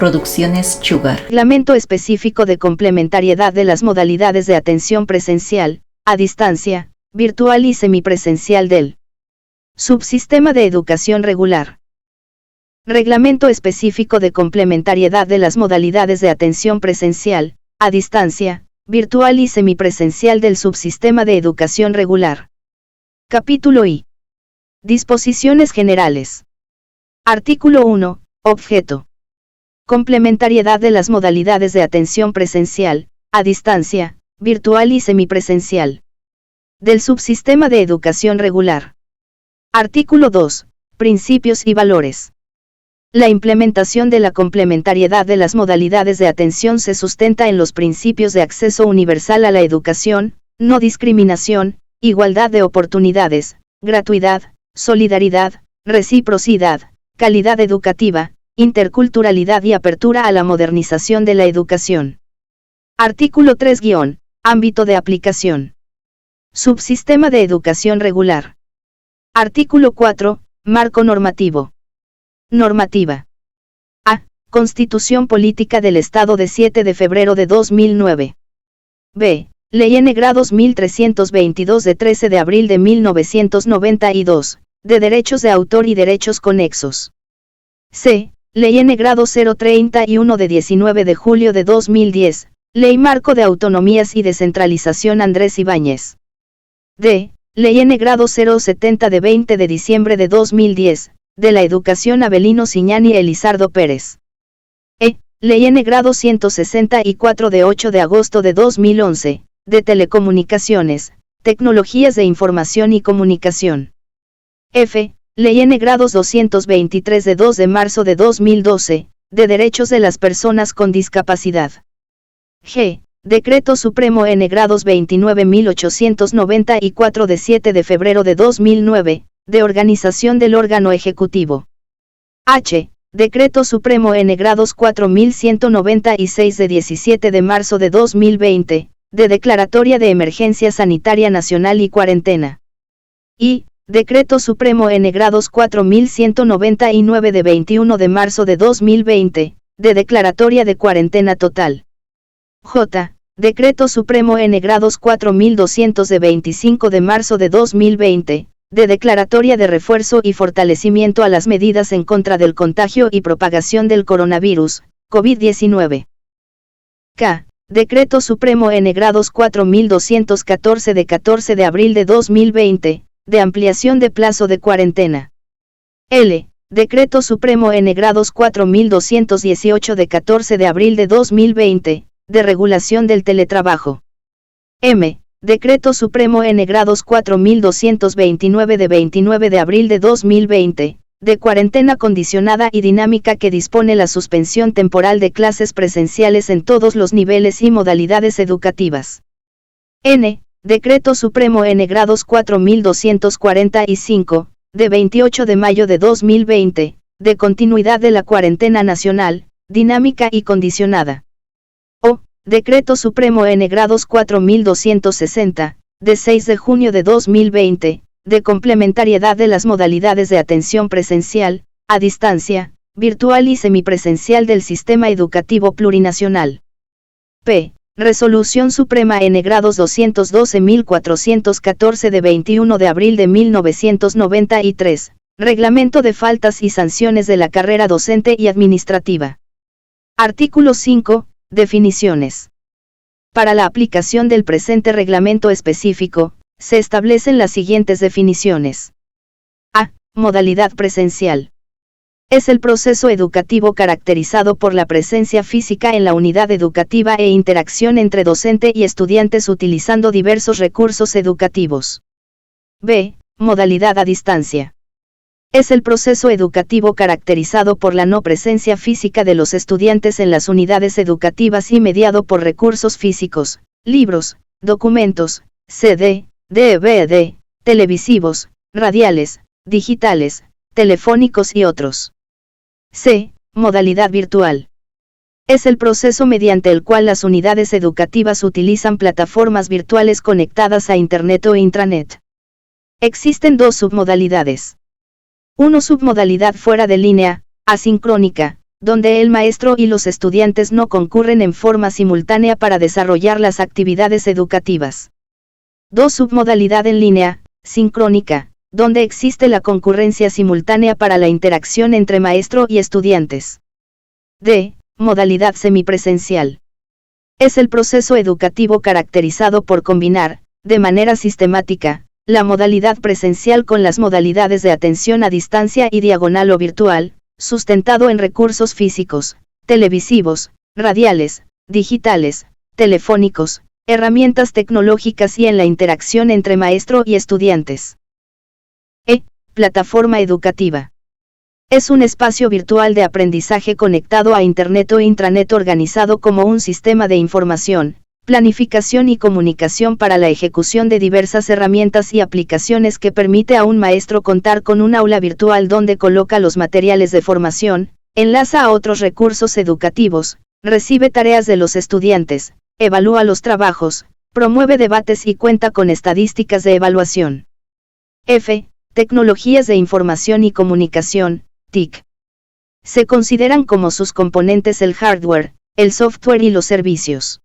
Producciones Sugar. Reglamento específico de complementariedad de las modalidades de atención presencial, a distancia, virtual y semipresencial del Subsistema de Educación Regular. Reglamento específico de complementariedad de las modalidades de atención presencial, a distancia, virtual y semipresencial del Subsistema de Educación Regular. Capítulo I. Disposiciones generales. Artículo 1. Objeto. Complementariedad de las modalidades de atención presencial, a distancia, virtual y semipresencial del Subsistema de Educación Regular. Artículo 2. Principios y valores. La implementación de la complementariedad de las modalidades de atención se sustenta en los principios de acceso universal a la educación, no discriminación, igualdad de oportunidades, gratuidad, solidaridad, reciprocidad, calidad educativa, interculturalidad y apertura a la modernización de la educación. Artículo 3- Ámbito de aplicación. Subsistema de Educación Regular. Artículo 4. Marco normativo. Normativa. A. Constitución Política del Estado de 7 de febrero de 2009. B. Ley N. Grados 1322 de 13 de abril de 1992, de Derechos de Autor y Derechos Conexos. C. Ley N. Grado 031 de 19 de julio de 2010, Ley Marco de Autonomías y Descentralización Andrés Ibáñez. D. Ley N. Grado 070 de 20 de diciembre de 2010, de la Educación Avelino Siñán y Elizardo Pérez. E. Ley N. Grado 164 de 8 de agosto de 2011, de Telecomunicaciones, Tecnologías de Información y Comunicación. F. Ley N. Grados 223 de 2 de marzo de 2012, de Derechos de las Personas con Discapacidad. G. Decreto Supremo N. Grados 29.894 de 7 de febrero de 2009, de organización del órgano ejecutivo. H. Decreto Supremo N. Grados 4.196 de 17 de marzo de 2020, de declaratoria de emergencia sanitaria nacional y cuarentena. I. Decreto Supremo N. Grados 4.199 de 21 de marzo de 2020, de declaratoria de cuarentena total. J. Decreto Supremo N. Grados 4.200 de 25 de marzo de 2020, de declaratoria de refuerzo y fortalecimiento a las medidas en contra del contagio y propagación del coronavirus, COVID-19. K. Decreto Supremo N. Grados 4.214 de 14 de abril de 2020, de ampliación de plazo de cuarentena. L. Decreto Supremo N. Grados 4.218 de 14 de abril de 2020, de regulación del teletrabajo. M. Decreto Supremo N. Grados 4.229 de 29 de abril de 2020, de cuarentena condicionada y dinámica que dispone la suspensión temporal de clases presenciales en todos los niveles y modalidades educativas. N. Decreto Supremo N. Grados 4.245, de 28 de mayo de 2020, de continuidad de la cuarentena nacional, dinámica y condicionada. O. Decreto Supremo N. Grados 4.260, de 6 de junio de 2020, de complementariedad de las modalidades de atención presencial, a distancia, virtual y semipresencial del Sistema Educativo Plurinacional. P. Resolución Suprema N. Grados 212.414 de 21 de abril de 1993, Reglamento de Faltas y Sanciones de la Carrera Docente y Administrativa. Artículo 5. Definiciones. Para la aplicación del presente reglamento específico, se establecen las siguientes definiciones. A. Modalidad presencial. Es el proceso educativo caracterizado por la presencia física en la unidad educativa e interacción entre docente y estudiantes utilizando diversos recursos educativos. B. Modalidad a distancia. Es el proceso educativo caracterizado por la no presencia física de los estudiantes en las unidades educativas y mediado por recursos físicos, libros, documentos, CD, DVD, televisivos, radiales, digitales, telefónicos y otros. C. Modalidad virtual. Es el proceso mediante el cual las unidades educativas utilizan plataformas virtuales conectadas a Internet o intranet. Existen dos submodalidades. 1. Submodalidad fuera de línea, asincrónica, donde el maestro y los estudiantes no concurren en forma simultánea para desarrollar las actividades educativas. 2. Submodalidad en línea, sincrónica, donde existe la concurrencia simultánea para la interacción entre maestro y estudiantes. D. Modalidad semipresencial. Es el proceso educativo caracterizado por combinar, de manera sistemática, la modalidad presencial con las modalidades de atención a distancia y diagonal o virtual, sustentado en recursos físicos, televisivos, radiales, digitales, telefónicos, herramientas tecnológicas y en la interacción entre maestro y estudiantes. Plataforma educativa. Es un espacio virtual de aprendizaje conectado a Internet o intranet organizado como un sistema de información, planificación y comunicación para la ejecución de diversas herramientas y aplicaciones que permite a un maestro contar con un aula virtual donde coloca los materiales de formación, enlaza a otros recursos educativos, recibe tareas de los estudiantes, evalúa los trabajos, promueve debates y cuenta con estadísticas de evaluación. Tecnologías de información y comunicación, TIC. Se consideran como sus componentes el hardware, el software y los servicios.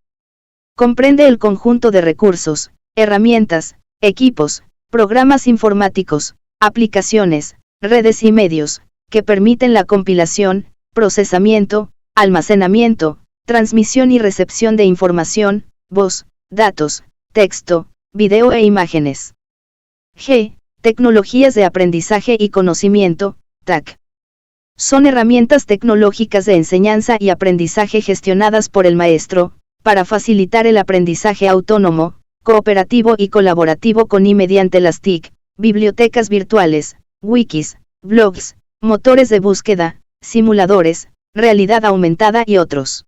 Comprende el conjunto de recursos, herramientas, equipos, programas informáticos, aplicaciones, redes y medios, que permiten la compilación, procesamiento, almacenamiento, transmisión y recepción de información, voz, datos, texto, video e imágenes. Tecnologías de aprendizaje y conocimiento, TAC. Son herramientas tecnológicas de enseñanza y aprendizaje gestionadas por el maestro, para facilitar el aprendizaje autónomo, cooperativo y colaborativo con y mediante las TIC, bibliotecas virtuales, wikis, blogs, motores de búsqueda, simuladores, realidad aumentada y otros.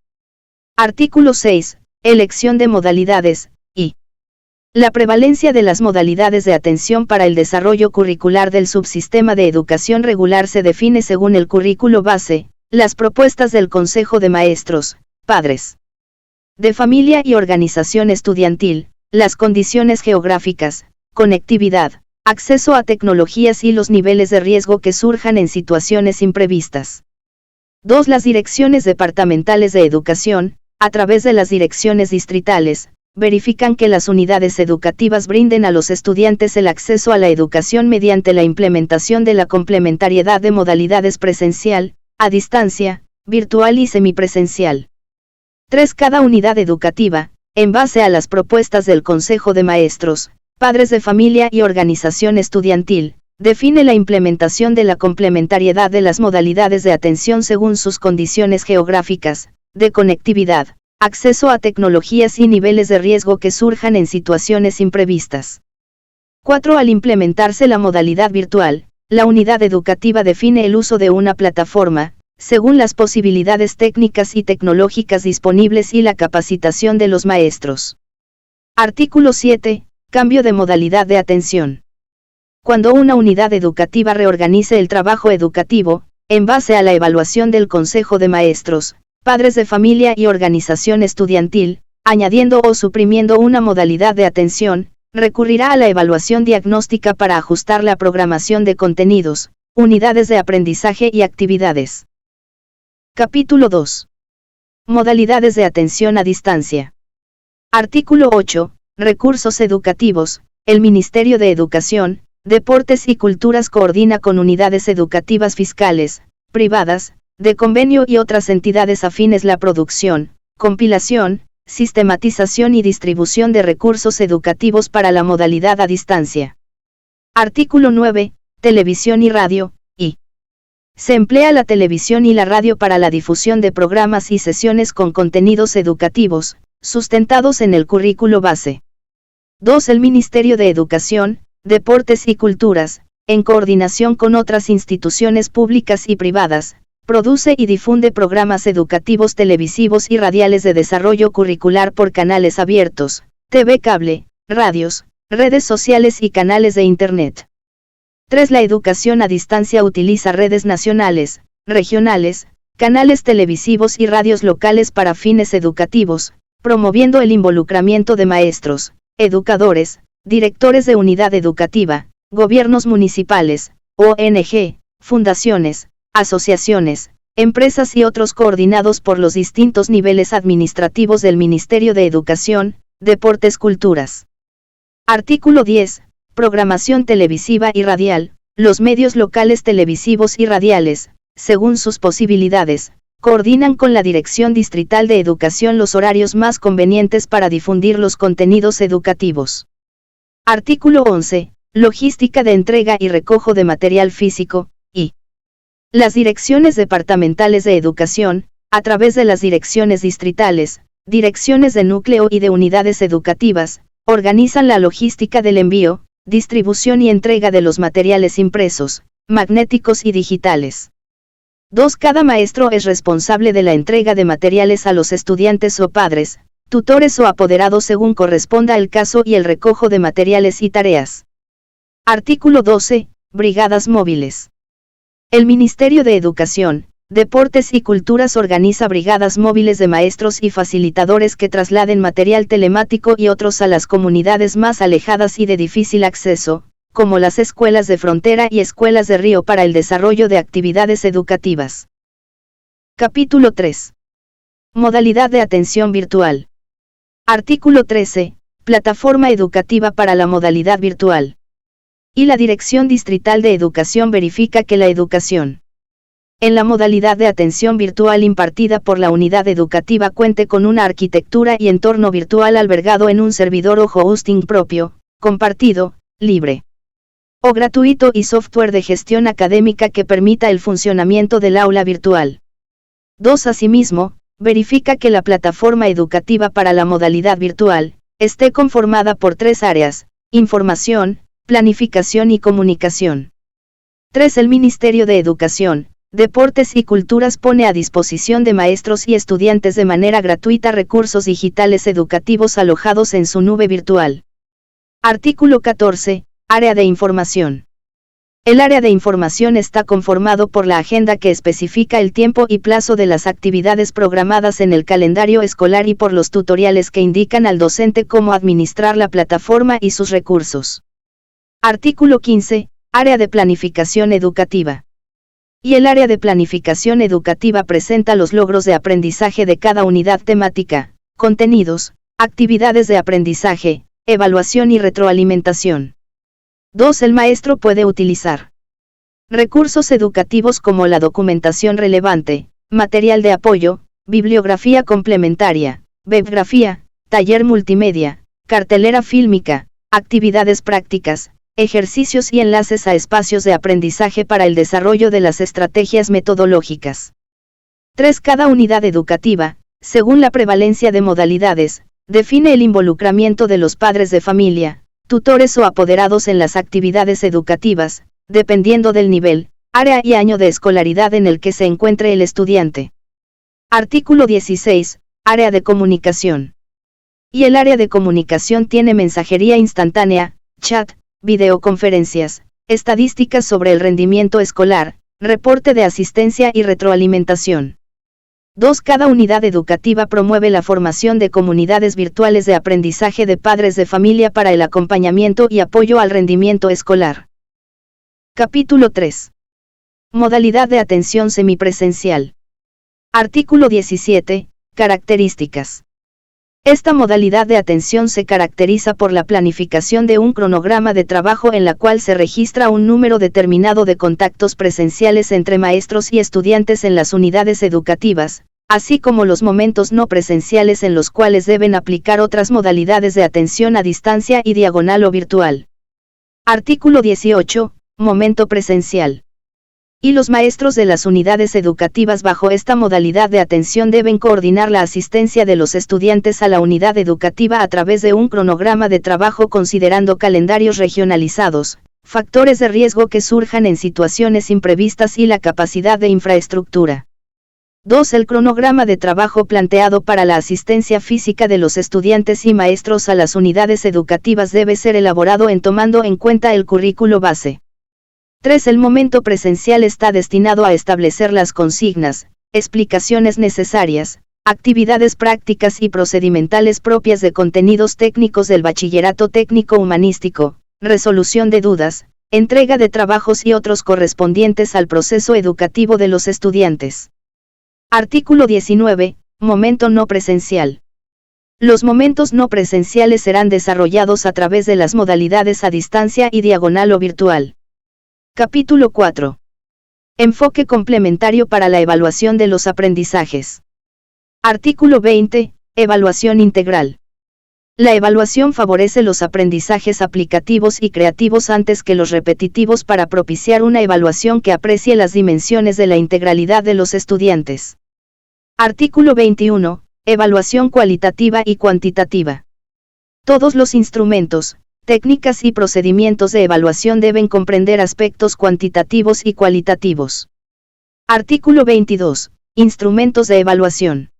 Artículo 6. Elección de modalidades, y la prevalencia de las modalidades de atención para el desarrollo curricular del subsistema de educación regular se define según el currículo base, las propuestas del Consejo de Maestros, Padres de Familia y Organización Estudiantil, las condiciones geográficas, conectividad, acceso a tecnologías y los niveles de riesgo que surjan en situaciones imprevistas. 2. Las direcciones departamentales de educación, a través de las direcciones distritales, verifican que las unidades educativas brinden a los estudiantes el acceso a la educación mediante la implementación de la complementariedad de modalidades presencial, a distancia, virtual y semipresencial. 3. Cada unidad educativa, en base a las propuestas del Consejo de Maestros, Padres de Familia y Organización Estudiantil, define la implementación de la complementariedad de las modalidades de atención según sus condiciones geográficas, de conectividad, acceso a tecnologías y niveles de riesgo que surjan en situaciones imprevistas. 4. Al implementarse la modalidad virtual, la unidad educativa define el uso de una plataforma, según las posibilidades técnicas y tecnológicas disponibles y la capacitación de los maestros. Artículo 7. Cambio de modalidad de atención. Cuando una unidad educativa reorganice el trabajo educativo, en base a la evaluación del Consejo de Maestros, Padres de Familia y Organización Estudiantil, añadiendo o suprimiendo una modalidad de atención, recurrirá a la evaluación diagnóstica para ajustar la programación de contenidos, unidades de aprendizaje y actividades. Capítulo 2. Modalidades de atención a distancia. Artículo 8. Recursos educativos. El Ministerio de Educación, Deportes y Culturas coordina con unidades educativas fiscales, privadas, de convenio y otras entidades afines la producción, compilación, sistematización y distribución de recursos educativos para la modalidad a distancia. Artículo 9. Televisión y radio, y se emplea la televisión y la radio para la difusión de programas y sesiones con contenidos educativos, sustentados en el currículo base. 2. El Ministerio de Educación, Deportes y Culturas, en coordinación con otras instituciones públicas y privadas, produce y difunde programas educativos televisivos y radiales de desarrollo curricular por canales abiertos, TV cable, radios, redes sociales y canales de Internet. 3. La educación a distancia utiliza redes nacionales, regionales, canales televisivos y radios locales para fines educativos, promoviendo el involucramiento de maestros, educadores, directores de unidad educativa, gobiernos municipales, ONG, fundaciones, asociaciones, empresas y otros coordinados por los distintos niveles administrativos del Ministerio de Educación, Deportes, Culturas. Artículo 10. Programación televisiva y radial. Los medios locales televisivos y radiales, según sus posibilidades, coordinan con la Dirección Distrital de Educación los horarios más convenientes para difundir los contenidos educativos. Artículo 11. Logística de entrega y recojo de material físico, y las direcciones departamentales de educación, a través de las direcciones distritales, direcciones de núcleo y de unidades educativas, organizan la logística del envío, distribución y entrega de los materiales impresos, magnéticos y digitales. 2. Cada maestro es responsable de la entrega de materiales a los estudiantes o padres, tutores o apoderados según corresponda el caso y el recojo de materiales y tareas. Artículo 12. Brigadas móviles. El Ministerio de Educación, Deportes y Culturas organiza brigadas móviles de maestros y facilitadores que trasladen material telemático y otros a las comunidades más alejadas y de difícil acceso, como las escuelas de frontera y escuelas de río para el desarrollo de actividades educativas. Capítulo 3. Modalidad de atención virtual. Artículo 13. Plataforma educativa para la modalidad virtual. Y la Dirección Distrital de Educación verifica que la educación en la modalidad de atención virtual impartida por la unidad educativa cuente con una arquitectura y entorno virtual albergado en un servidor o hosting propio, compartido, libre o gratuito y software de gestión académica que permita el funcionamiento del aula virtual. 2. Asimismo, verifica que la plataforma educativa para la modalidad virtual esté conformada por 3 áreas: información, planificación y comunicación. 3. El Ministerio de Educación, Deportes y Culturas pone a disposición de maestros y estudiantes de manera gratuita recursos digitales educativos alojados en su nube virtual. Artículo 14. Área de información. El área de información está conformado por la agenda que especifica el tiempo y plazo de las actividades programadas en el calendario escolar y por los tutoriales que indican al docente cómo administrar la plataforma y sus recursos. Artículo 15. Área de planificación educativa. Y el área de planificación educativa presenta los logros de aprendizaje de cada unidad temática, contenidos, actividades de aprendizaje, evaluación y retroalimentación. 2. El maestro puede utilizar recursos educativos como la documentación relevante, material de apoyo, bibliografía complementaria, webgrafía, taller multimedia, cartelera fílmica, actividades prácticas, ejercicios y enlaces a espacios de aprendizaje para el desarrollo de las estrategias metodológicas. 3. Cada unidad educativa, según la prevalencia de modalidades, define el involucramiento de los padres de familia, tutores o apoderados en las actividades educativas, dependiendo del nivel, área y año de escolaridad en el que se encuentre el estudiante. Artículo 16. Área de comunicación. Y el área de comunicación tiene mensajería instantánea, chat, videoconferencias, estadísticas sobre el rendimiento escolar, reporte de asistencia y retroalimentación. 2. Cada unidad educativa promueve la formación de comunidades virtuales de aprendizaje de padres de familia para el acompañamiento y apoyo al rendimiento escolar. Capítulo 3. Modalidad de atención semipresencial. Artículo 17. Características. Esta modalidad de atención se caracteriza por la planificación de un cronograma de trabajo en la cual se registra un número determinado de contactos presenciales entre maestros y estudiantes en las unidades educativas, así como los momentos no presenciales en los cuales deben aplicar otras modalidades de atención a distancia y diagonal o virtual. Artículo 18. Momento presencial. Y los maestros de las unidades educativas bajo esta modalidad de atención deben coordinar la asistencia de los estudiantes a la unidad educativa a través de un cronograma de trabajo considerando calendarios regionalizados, factores de riesgo que surjan en situaciones imprevistas y la capacidad de infraestructura. 2. El cronograma de trabajo planteado para la asistencia física de los estudiantes y maestros a las unidades educativas debe ser elaborado tomando en cuenta el currículo base. 3. El momento presencial está destinado a establecer las consignas, explicaciones necesarias, actividades prácticas y procedimentales propias de contenidos técnicos del bachillerato técnico humanístico, resolución de dudas, entrega de trabajos y otros correspondientes al proceso educativo de los estudiantes. Artículo 19. Momento no presencial. Los momentos no presenciales serán desarrollados a través de las modalidades a distancia y diagonal o virtual. Capítulo 4. Enfoque complementario para la evaluación de los aprendizajes. Artículo 20. Evaluación integral. La evaluación favorece los aprendizajes aplicativos y creativos antes que los repetitivos para propiciar una evaluación que aprecie las dimensiones de la integralidad de los estudiantes. Artículo 21. Evaluación cualitativa y cuantitativa. Todos los instrumentos, técnicas y procedimientos de evaluación deben comprender aspectos cuantitativos y cualitativos. Artículo 22. Instrumentos de evaluación.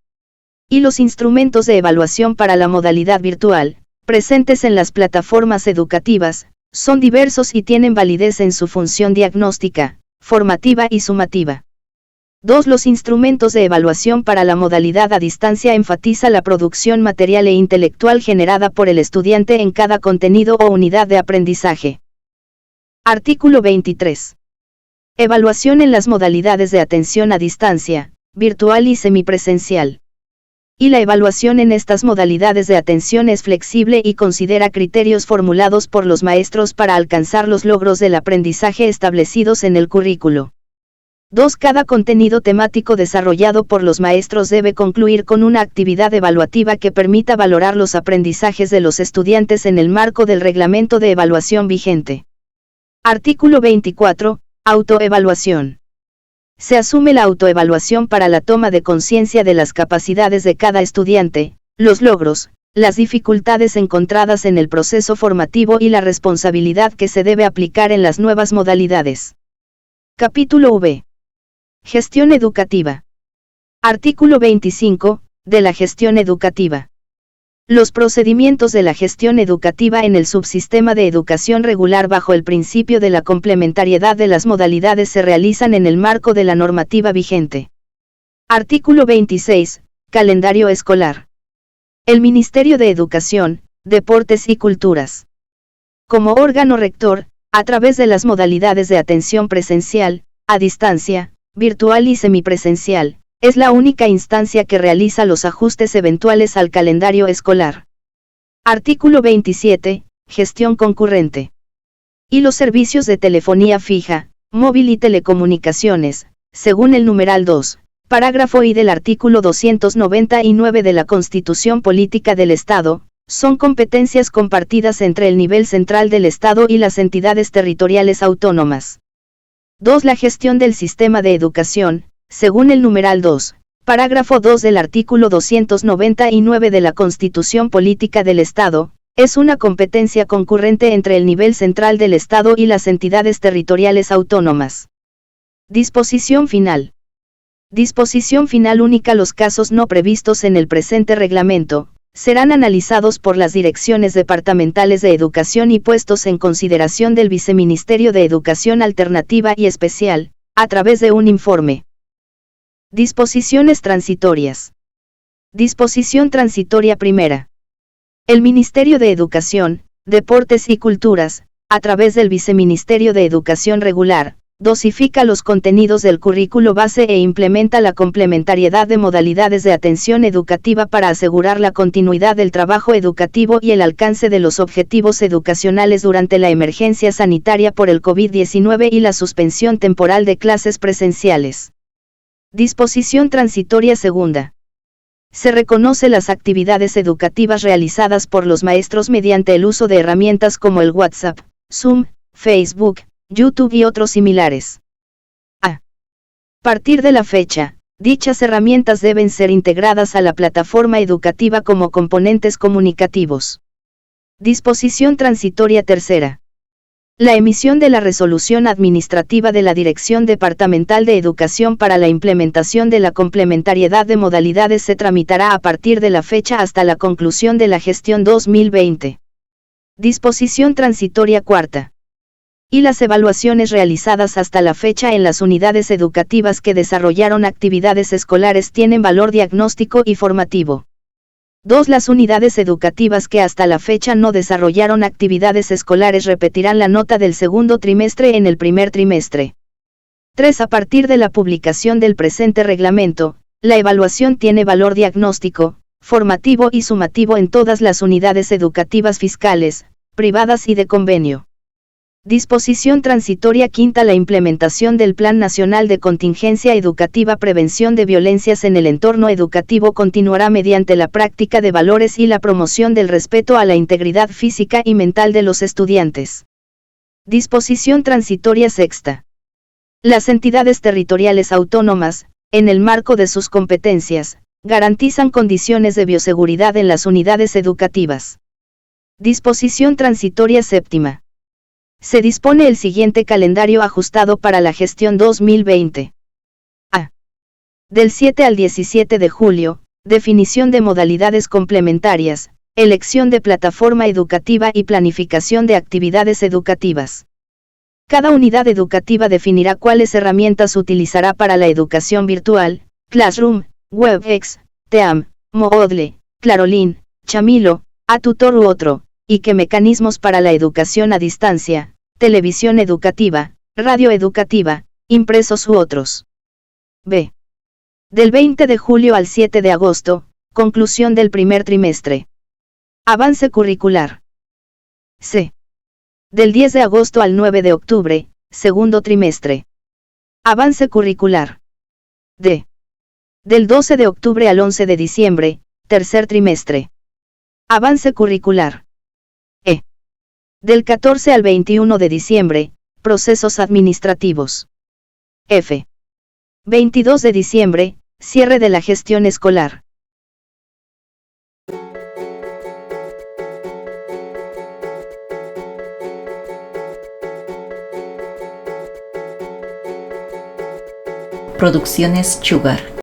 Y los instrumentos de evaluación para la modalidad virtual, presentes en las plataformas educativas, son diversos y tienen validez en su función diagnóstica, formativa y sumativa. 2. Los instrumentos de evaluación para la modalidad a distancia enfatiza la producción material e intelectual generada por el estudiante en cada contenido o unidad de aprendizaje. Artículo 23. Evaluación en las modalidades de atención a distancia, virtual y semipresencial. Y la evaluación en estas modalidades de atención es flexible y considera criterios formulados por los maestros para alcanzar los logros del aprendizaje establecidos en el currículo. 2. Cada contenido temático desarrollado por los maestros debe concluir con una actividad evaluativa que permita valorar los aprendizajes de los estudiantes en el marco del reglamento de evaluación vigente. Artículo 24. Autoevaluación. Se asume la autoevaluación para la toma de conciencia de las capacidades de cada estudiante, los logros, las dificultades encontradas en el proceso formativo y la responsabilidad que se debe aplicar en las nuevas modalidades. Capítulo V. Gestión educativa. Artículo 25. De la gestión educativa. Los procedimientos de la gestión educativa en el subsistema de educación regular bajo el principio de la complementariedad de las modalidades se realizan en el marco de la normativa vigente. Artículo 26. Calendario escolar. El Ministerio de Educación, Deportes y Culturas. Como órgano rector, a través de las modalidades de atención presencial, a distancia, virtual y semipresencial, es la única instancia que realiza los ajustes eventuales al calendario escolar. Artículo 27. Gestión concurrente. Y los servicios de telefonía fija, móvil y telecomunicaciones, según el numeral 2, parágrafo I del artículo 299 de la Constitución Política del Estado, son competencias compartidas entre el nivel central del Estado y las entidades territoriales autónomas. 2. La gestión del sistema de educación, según el numeral 2, parágrafo 2 del artículo 299 de la Constitución Política del Estado, es una competencia concurrente entre el nivel central del Estado y las entidades territoriales autónomas. Disposición final. Disposición final única. Los casos no previstos en el presente reglamento, serán analizados por las direcciones departamentales de educación y puestos en consideración del Viceministerio de Educación Alternativa y Especial, a través de un informe. Disposiciones transitorias. Disposición transitoria primera. El Ministerio de Educación, Deportes y Culturas, a través del Viceministerio de Educación Regular, dosifica los contenidos del currículo base e implementa la complementariedad de modalidades de atención educativa para asegurar la continuidad del trabajo educativo y el alcance de los objetivos educacionales durante la emergencia sanitaria por el COVID-19 y la suspensión temporal de clases presenciales. Disposición transitoria segunda. Se reconoce las actividades educativas realizadas por los maestros mediante el uso de herramientas como el WhatsApp, Zoom, Facebook, YouTube y otros similares. A partir de la fecha, dichas herramientas deben ser integradas a la plataforma educativa como componentes comunicativos. Disposición transitoria tercera. La emisión de la resolución administrativa de la Dirección Departamental de Educación para la implementación de la complementariedad de modalidades se tramitará a partir de la fecha hasta la conclusión de la gestión 2020. Disposición transitoria cuarta. Y las evaluaciones realizadas hasta la fecha en las unidades educativas que desarrollaron actividades escolares tienen valor diagnóstico y formativo. 2. Las unidades educativas que hasta la fecha no desarrollaron actividades escolares repetirán la nota del segundo trimestre en el primer trimestre. 3. A partir de la publicación del presente reglamento, La evaluación tiene valor diagnóstico, formativo y sumativo en todas las unidades educativas fiscales, privadas y de convenio. Disposición transitoria quinta. La implementación del Plan Nacional de Contingencia Educativa Prevención de Violencias en el Entorno Educativo continuará mediante la práctica de valores y la promoción del respeto a la integridad física y mental de los estudiantes. Disposición transitoria sexta. Las entidades territoriales autónomas, en el marco de sus competencias, garantizan condiciones de bioseguridad en las unidades educativas. Disposición transitoria séptima. Se dispone el siguiente calendario ajustado para la gestión 2020. A. Del 7 al 17 de julio, definición de modalidades complementarias, elección de plataforma educativa y planificación de actividades educativas. Cada unidad educativa definirá cuáles herramientas utilizará para la educación virtual, Classroom, WebEx, Team, Moodle, Clarolin, Chamilo, Atutor u otro, y qué mecanismos para la educación a distancia, televisión educativa, radio educativa, impresos u otros. B. Del 20 de julio al 7 de agosto, conclusión del primer trimestre. Avance curricular. C. Del 10 de agosto al 9 de octubre, segundo trimestre. Avance curricular. D. Del 12 de octubre al 11 de diciembre, tercer trimestre. Avance curricular. E. Del 14 al 21 de diciembre, procesos administrativos. F. 22 de diciembre, cierre de la gestión escolar. Producciones Sugar.